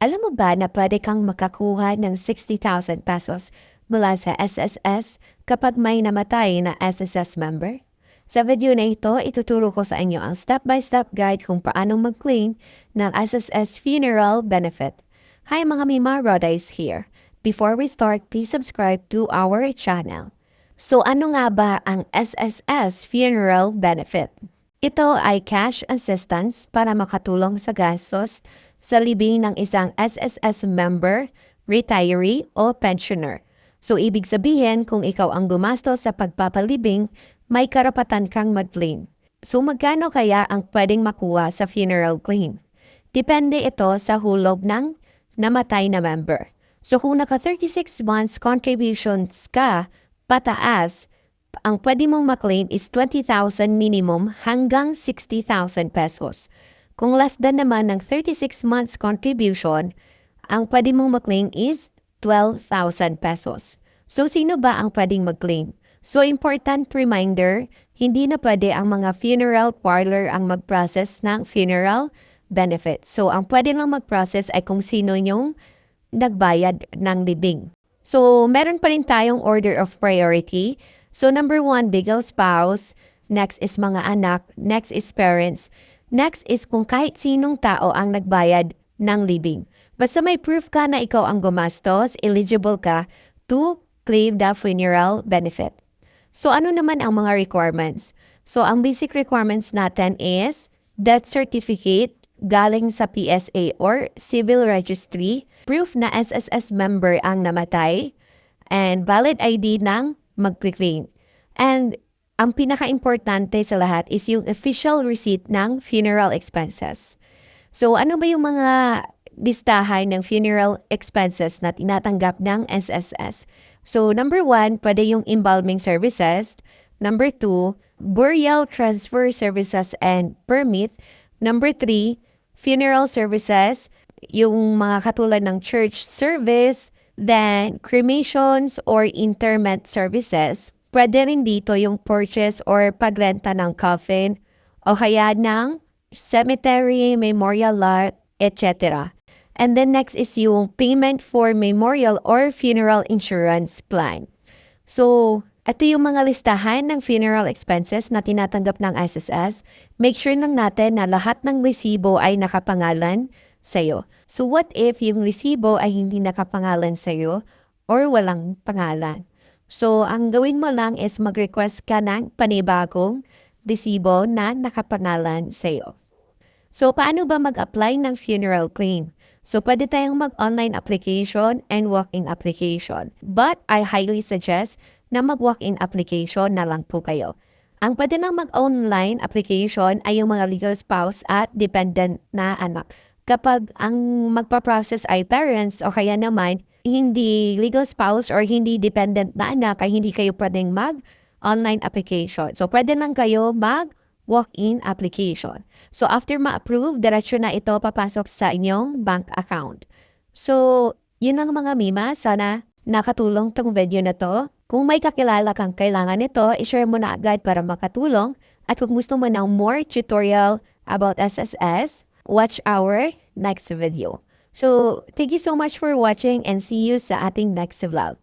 Alam mo ba na pwede kang makakuha ng 60,000 pesos mula sa SSS kapag may namatay na SSS member? Sa video na ito, ituturo ko sa inyo ang step-by-step guide kung paano mag-claim ng SSS funeral benefit. Hi mga Mima, Rodice here. Before we start, please subscribe to our channel. So ano nga ba ang SSS funeral benefit? Ito ay cash assistance para makatulong sa gastos sa libing ng isang SSS member, retiree o pensioner. So ibig sabihin kung ikaw ang gumastos sa pagpapalibing, may karapatan kang mag-claim. So magkano kaya ang pwedeng makuha sa funeral claim? Depende ito sa hulog ng namatay na member. So kung naka 36 months contributions ka, pataas, ang pwede mong maklaim is 20,000 minimum hanggang 60,000 pesos. Kung less than naman ng 36 months contribution, ang pwede mong maklaim is 12,000 pesos. So sino ba ang pwedeng mag-claim? So important reminder, hindi na pwede ang mga funeral parlor ang mag-process ng funeral benefit. So ang pwede lang mag-process ay kung sino yung nagbayad ng libing. So meron pa rin tayong order of priority. So number 1, legal spouse. Next is mga anak. Next is parents. Next is kung kahit sinong tao ang nagbayad ng libing. Basta may proof ka na ikaw ang gumastos, eligible ka to claim the funeral benefit. So ano naman ang mga requirements? So ang basic requirements natin is death certificate galing sa PSA or Civil Registry, proof na SSS member ang namatay, and valid ID ng mag-claim. And ang pinaka-importante sa lahat is yung official receipt ng funeral expenses. So ano ba yung mga listahan ng funeral expenses na tinatanggap ng SSS? So number 1, pwede yung embalming services. Number 2, burial transfer services and permit. Number 3, funeral services, yung mga katulad ng church service, then cremations or interment services. Pwede rin dito yung purchase or pagrenta ng coffin o kaya ng cemetery, memorial lot, etc. And then next is yung payment for memorial or funeral insurance plan. So, ito yung mga listahan ng funeral expenses na tinatanggap ng SSS. Make sure lang natin na lahat ng resibo ay nakapangalan sa'yo. So, what if yung resibo ay hindi nakapangalan sa'yo or walang pangalan? So, ang gawin mo lang is mag-request ka ng panibagong resibo na nakapangalan sa'yo. So, paano ba mag-apply ng funeral claim? So, pwede tayong mag-online application and walk-in application. But, I highly suggest na mag-walk-in application na lang po kayo. Ang pwede nang mag-online application ay yung mga legal spouse at dependent na anak. Kapag ang magpa-process ay parents o kaya naman hindi legal spouse or hindi dependent na anak ay hindi kayo pwedeng mag-online application. So, pwede lang kayo mag-walk-in application. So, after ma-approve, diretso na ito papasok sa inyong bank account. So, yun lang mga Mima. Sana nakatulong tong video na to. Kung may kakilala kang kailangan nito, i-share mo na agad para makatulong. At kung gusto mo ng more tutorial about SSS, watch our next video. So, thank you so much for watching and see you sa ating next vlog.